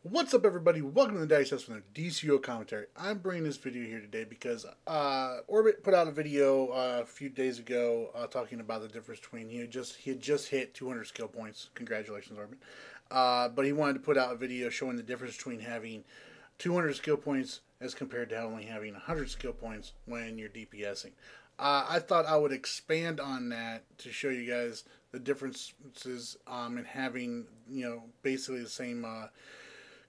What's up, everybody? Welcome to the Digest from the DCUO commentary. I'm bringing this video here today because Orbit put out a video a few days ago talking about the difference between he had just hit 200 skill points. Congratulations, Orbit! But he wanted to put out a video showing the difference between having 200 skill points as compared to only having 100 skill points when you're DPSing. I thought I would expand on that to show you guys the differences in having basically the same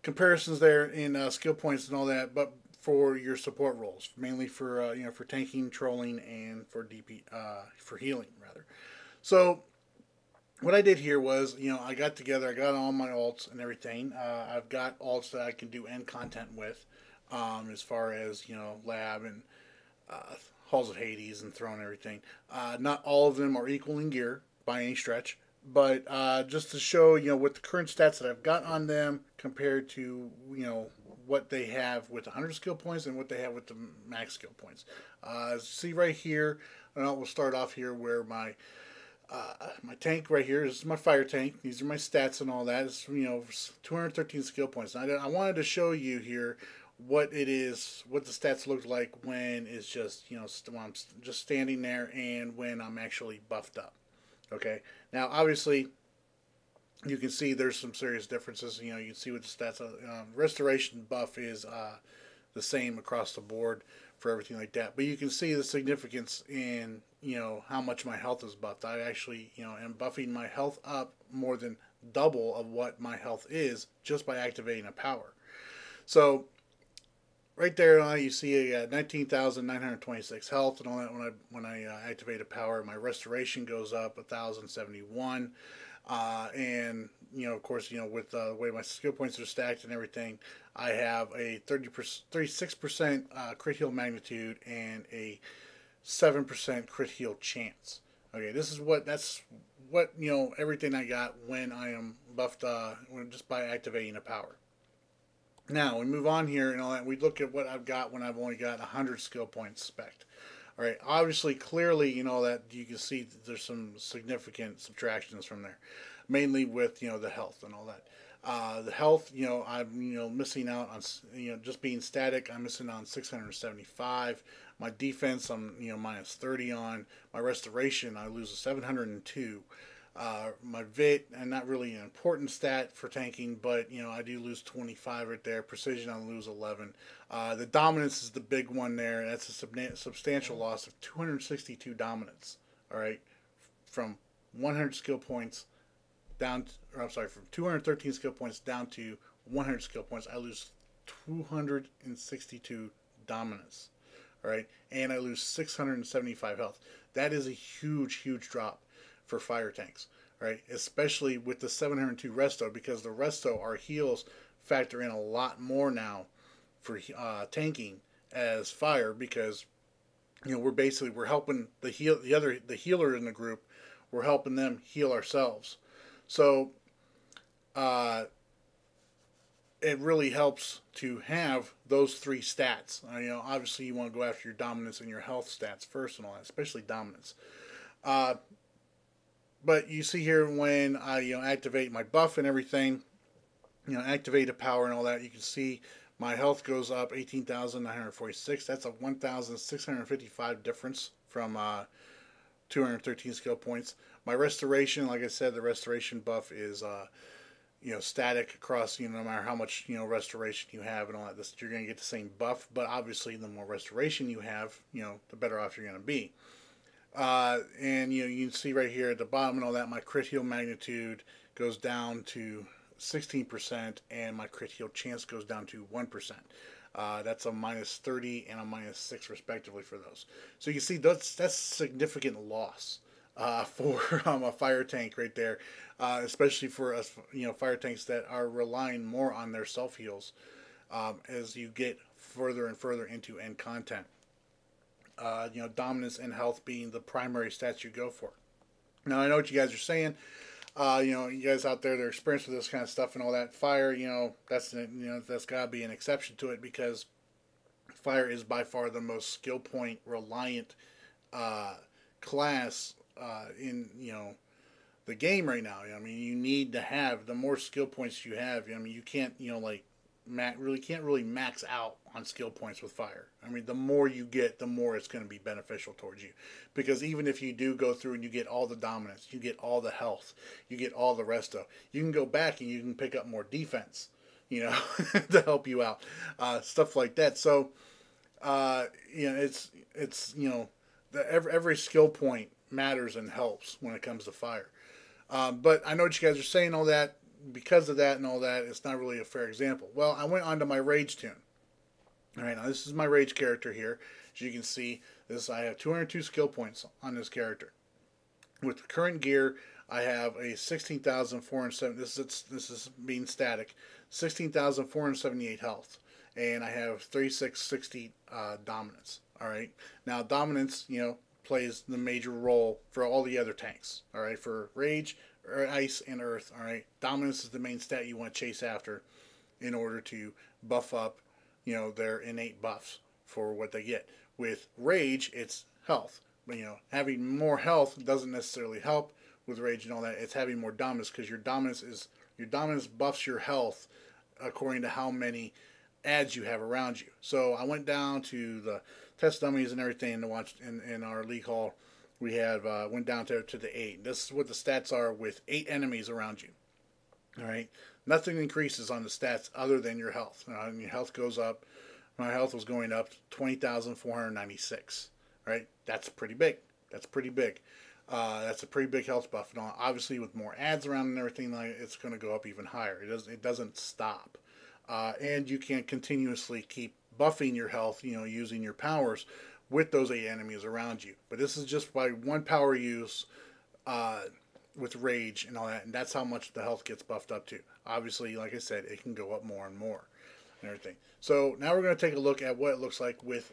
comparisons there in skill points and all that, but for your support roles, mainly for for tanking, trolling, and for for healing rather. So what I did here was I got all my alts and everything. I've got alts that I can do end content with, as far as lab and halls of Hades and throne and everything. Not all of them are equal in gear by any stretch. But just to show, what the current stats that I've got on them compared to, what they have with 100 skill points and what they have with the max skill points. See right here, and we'll start off here where my tank right here is my fire tank. These are my stats and all that. It's 213 skill points. And I wanted to show you here what it is, what the stats look like when it's just when I'm just standing there and when I'm actually buffed up. Okay, now obviously you can see there's some serious differences. You can see what the stats restoration buff is the same across the board for everything like that. But you can see the significance in how much my health is buffed. I actually am buffing my health up more than double of what my health is just by activating a power. So right there, you see 19,926 health and all that when I activate a power. My restoration goes up 1,071, and of course with the way my skill points are stacked and everything, I have a 36% crit heal magnitude and a 7% crit heal chance. Okay, that's what everything I got when I am buffed just by activating a power. Now we move on here and all that. We look at what I've got when I've only got 100 skill points spec'd. All right, obviously, clearly, that you can see that there's some significant subtractions from there, mainly with the health and all that. The health, I'm missing out on just being static. I'm missing out on 675. My defense, I'm minus 30 on. My restoration, I lose a 702. My VIT, and not really an important stat for tanking, but I do lose 25 right there. Precision, I lose 11. The dominance is the big one there. That's a substantial loss of 262 dominance. All right, from 100 skill points down, from 213 skill points down to 100 skill points, I lose 262 dominance. All right, and I lose 675 health. That is a huge drop for fire tanks, right? Especially with the 702 resto, because the resto, our heals factor in a lot more now for tanking as fire, because we're helping the healer in the group, we're helping them heal ourselves. So it really helps to have those three stats. Obviously you want to go after your dominance and your health stats first and all that, especially dominance. But you see here when I activate my buff and everything, activate a power and all that, you can see my health goes up 18,946. That's a 1,655 difference from 213 skill points. My restoration, like I said, the restoration buff is static across no matter how much restoration you have and all that. You're going to get the same buff, but obviously the more restoration you have, the better off you're going to be. And you can see right here at the bottom and all that, my crit heal magnitude goes down to 16%, and my crit heal chance goes down to 1%. That's a minus 30 and a minus 6 respectively for those. So you can see that's significant loss for a fire tank right there, especially for us fire tanks that are relying more on their self heals as you get further and further into end content. Dominance and health being the primary stats you go for. Now I know what you guys are saying. You guys out there that are experienced with this kind of stuff and all that. Fire, that's got to be an exception to it, because fire is by far the most skill point reliant class in the game right now. I mean, you need to have the more skill points you have. I mean, you can't, like can't really max out on skill points with fire. I mean, the more you get, the more it's going to be beneficial towards you. Because even if you do go through and you get all the dominance, you get all the health, you get all the rest of, you can go back and you can pick up more defense, to help you out, stuff like that. So, it's every skill point matters and helps when it comes to fire. But I know what you guys are saying, all that. Because of that and all that, it's not really a fair example. Well, I went on to my Rage tune. All right, now this is my Rage character here. As you can see, I have 202 skill points on this character. With the current gear, I have a 16,407. This is being static. 16,478 health, and I have 3660 dominance. All right, now dominance, plays the major role for all the other tanks. All right, for Rage, Ice, and Earth. All right, dominance is the main stat you want to chase after in order to buff up, their innate buffs for what they get. With Rage, it's health. But having more health doesn't necessarily help with Rage and all that. It's having more dominance, because your dominance buffs your health according to how many ads you have around you. So I went down to the test dummies and everything to watch in our league hall. We have went down to the 8. This is what the stats are with 8 enemies around you. All right, nothing increases on the stats other than your health. Your health goes up. My health was going up 20,496. Right, that's pretty big. That's pretty big. That's a pretty big health buff. And obviously, with more ads around and everything, it's going to go up even higher. It doesn't stop, and you can continuously keep buffing your health. Using your powers with those 8 enemies around you. But this is just by one power use with Rage and all that, and that's how much the health gets buffed up to. Obviously, like I said, it can go up more and more and everything. So now we're going to take a look at what it looks like with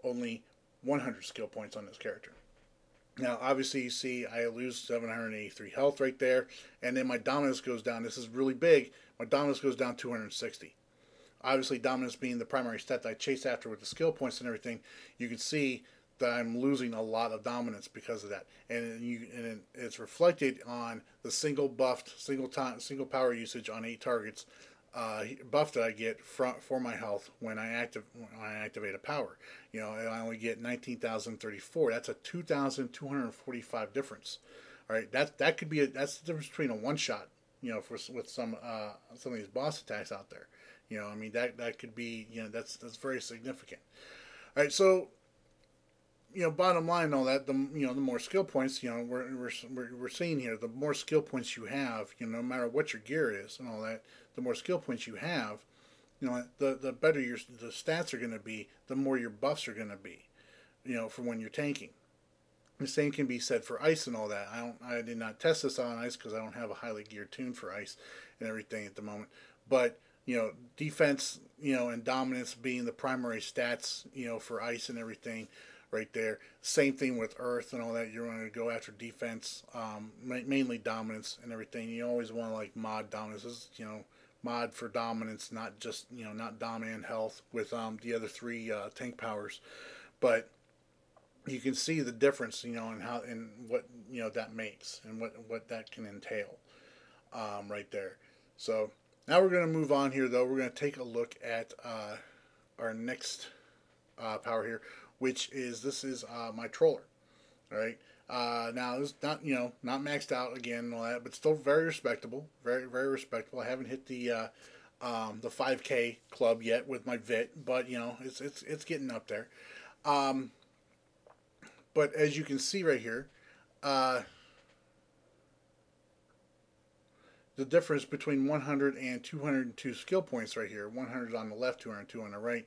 only 100 skill points on this character. Now, obviously, you see I lose 783 health right there, and then my dominance goes down. This is really big. My dominance goes down 260. Obviously, dominance being the primary stat that I chase after with the skill points and everything, you can see that I'm losing a lot of dominance because of that, and it's reflected on the single power usage on 8 targets buff that I get for my health when I activate a power. I only get 19,034. That's a 2,245 difference. All right, that's the difference between a one shot, with some of these boss attacks out there. That could be, that's very significant. All right, so, bottom line and all that, the more skill points, we're seeing here, the more skill points you have, no matter what your gear is and all that, the more skill points you have, the better the stats are going to be, the more your buffs are going to be, for when you're tanking. The same can be said for Ice and all that. I did not test this on Ice because I don't have a highly geared tune for Ice and everything at the moment, but defense, and dominance being the primary stats, for Ice and everything right there. Same thing with Earth and all that. You're going to go after defense, mainly dominance and everything. You always want to mod dominance. This is, mod for dominance, not just, not dominant health with the other 3 tank powers. But you can see the difference, in how and what, that makes and what that can entail right there. So now we're going to move on here, though. We're going to take a look at our next power here, which is my Troller. All right. Now it's not not maxed out again and all that, but still very respectable, very very respectable. I haven't hit the 5K club yet with my VIT, but it's getting up there. But as you can see right here, the difference between 100 and 202 skill points right here. 100 on the left, 202 on the right.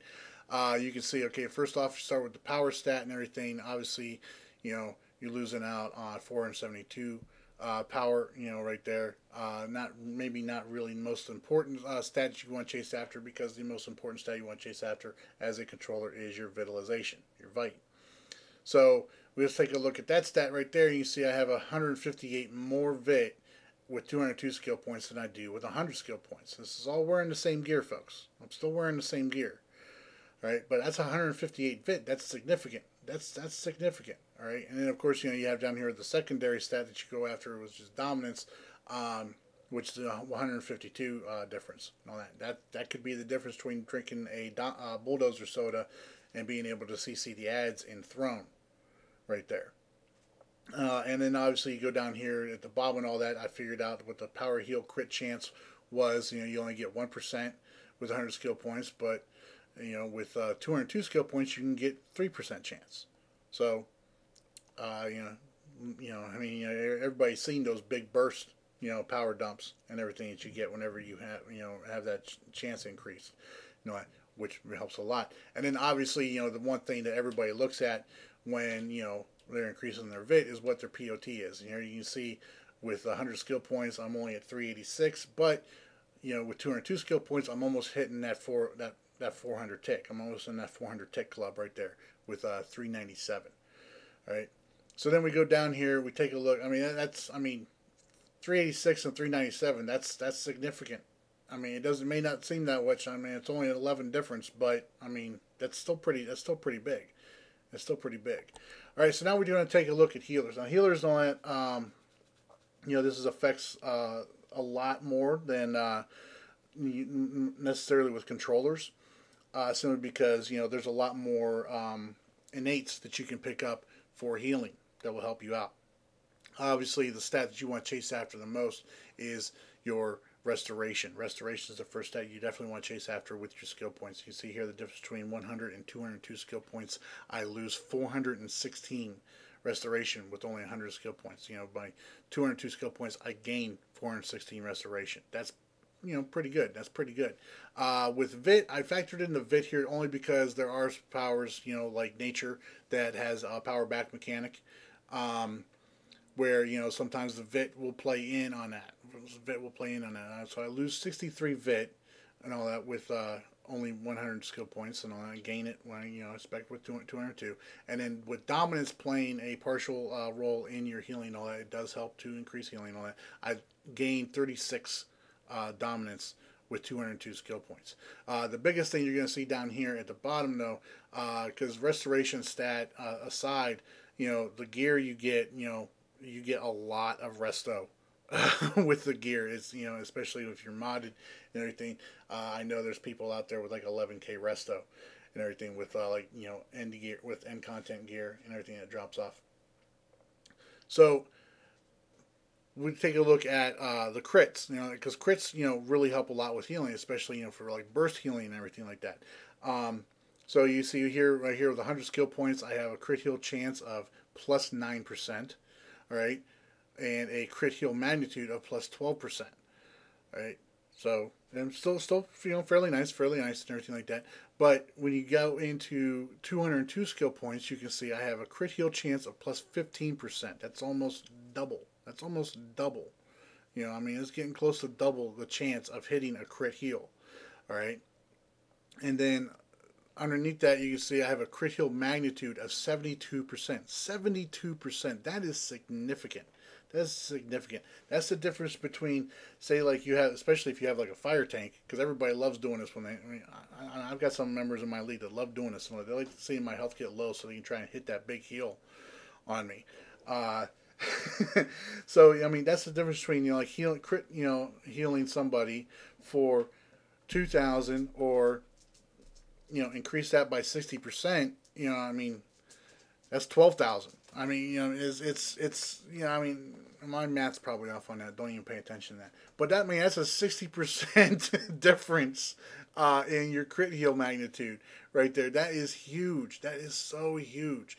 You can see, okay, first off, you start with the power stat and everything. Obviously, you're losing out on 472 power, right there. Maybe not really the most important stat you want to chase after, because the most important stat you want to chase after as a controller is your vitalization, your vite. So we'll take a look at that stat right there. You see I have 158 more vit with 202 skill points than I do with 100 skill points. This is all wearing the same gear, folks. I'm still wearing the same gear. Right? But that's 158 vit. That's significant. That's significant. All right, and then of course you have down here the secondary stat that you go after, which is dominance, which is 152 difference. And all that could be the difference between drinking a bulldozer soda and being able to see the ads in Throne, right there. And then obviously you go down here at the bottom and all that. I figured out what the power heal crit chance was. You only get 1% with 100 skill points, but with 202 skill points you can get 3% chance. So everybody's seen those big burst power dumps and everything that you get whenever you have that chance increase, which helps a lot. And then obviously the one thing that everybody looks at when they're increasing their VIT is what their POT is. Here you can see with 100 skill points I'm only at 386, but with 202 skill points I'm almost hitting that 400 tick. I'm almost in that 400 tick club right there with 397. All right. So then we go down here, we take a look. 386 and 397. That's significant. It may not seem that much. It's only an 11 difference, but that's still pretty big. It's still pretty big. All right. So now we're going to take a look at healers. Now healers on it. This affects a lot more than necessarily with controllers. Simply because there's a lot more innates that you can pick up for healing that will help you out. Obviously, the stat that you want to chase after the most is your restoration. Restoration is the first stat you definitely want to chase after with your skill points. You see here the difference between 100 and 202 skill points. I lose 416 restoration with only 100 skill points. By 202 skill points, I gain 416 restoration. That's pretty good. That's pretty good. With VIT, I factored in the VIT here only because there are powers, like nature that has a power back mechanic, where sometimes the VIT will play in on that. So I lose 63 VIT and all that with only 100 skill points, and I gain it when I expect with 202. And then with dominance playing a partial role in your healing and all that, it does help to increase healing and all that. I gained 36 dominance with 202 skill points. The biggest thing you're going to see down here at the bottom, though, because restoration stat aside, the gear you get a lot of resto with the gear. It's especially if you're modded and everything. I know there's people out there with like 11k resto and everything with end gear, with end content gear and everything that drops off. So we take a look at the crits, because crits, really help a lot with healing, especially, for like burst healing and everything like that. So you see here, right here with 100 skill points, I have a crit heal chance of plus 9%, all right, and a crit heal magnitude of plus 12%, all right. So I'm still fairly nice and everything like that. But when you go into 202 skill points, you can see I have a crit heal chance of plus 15%. That's almost double. It's getting close to double the chance of hitting a crit heal. All right. And then underneath that, you can see I have a crit heal magnitude of 72%. 72%. That is significant. That's the difference between, say, like you have, especially if you have like a fire tank, because everybody loves doing this when they, I've got some members in my league that love doing this. They like seeing my health get low so they can try and hit that big heal on me. So that's the difference between healing somebody for 2,000 or increase that by 60%. That's 12,000. My math's probably off on that. Don't even pay attention to that. But that's a 60% difference in your crit heal magnitude right there. That is huge. That is so huge.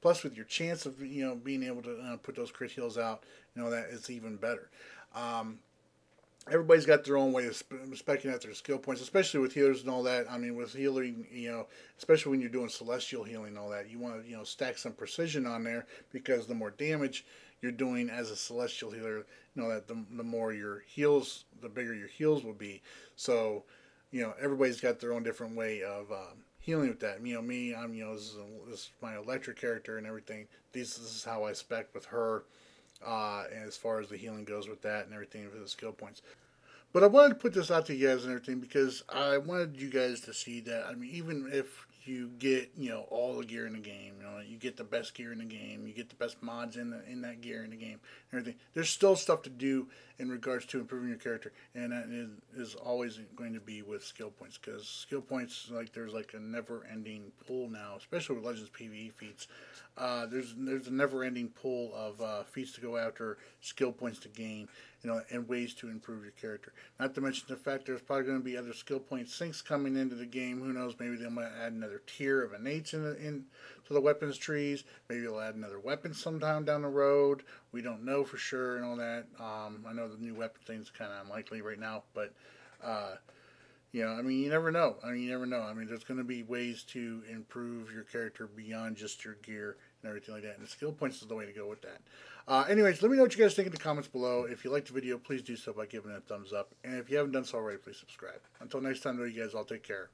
Plus with your chance of being able to put those crit heals out, that it's even better. Everybody's got their own way of specking out their skill points, especially with healers and all that. With healing, especially when you're doing celestial healing and all that, you want to stack some precision on there, because the more damage you're doing as a celestial healer, that the more your heals, the bigger your heals will be. So everybody's got their own different way of healing with that. Me, this is my electric character and everything. This is how I spec with her. And as far as the healing goes with that and everything for the skill points. But I wanted to put this out to you guys and everything because I wanted you guys to see that, even if you get, you know, all the gear in the game. You know, you get the best gear in the game. You get the best mods in that gear in the game. And everything. There's still stuff to do in regards to improving your character, and that is always going to be with skill points, because skill points, like, there's like a never-ending pool now, especially with Legends PvE feats. There's a never-ending pool of feats to go after, skill points to gain, you know, and ways to improve your character. Not to mention the fact there's probably going to be other skill point sinks coming into the game. Who knows? Maybe they might add another tier of innates to the weapons trees. Maybe they'll add another weapon sometime down the road. We don't know for sure and all that. I know the new weapon thing's kind of unlikely right now, but you know, I mean, you never know. I mean, there's going to be ways to improve your character beyond just your gear and everything like that. And the skill points is the way to go with that. Anyways, let me know what you guys think in the comments below. If you liked the video, please do so by giving it a thumbs up. And if you haven't done so already, please subscribe. Until next time, though, you guys all take care.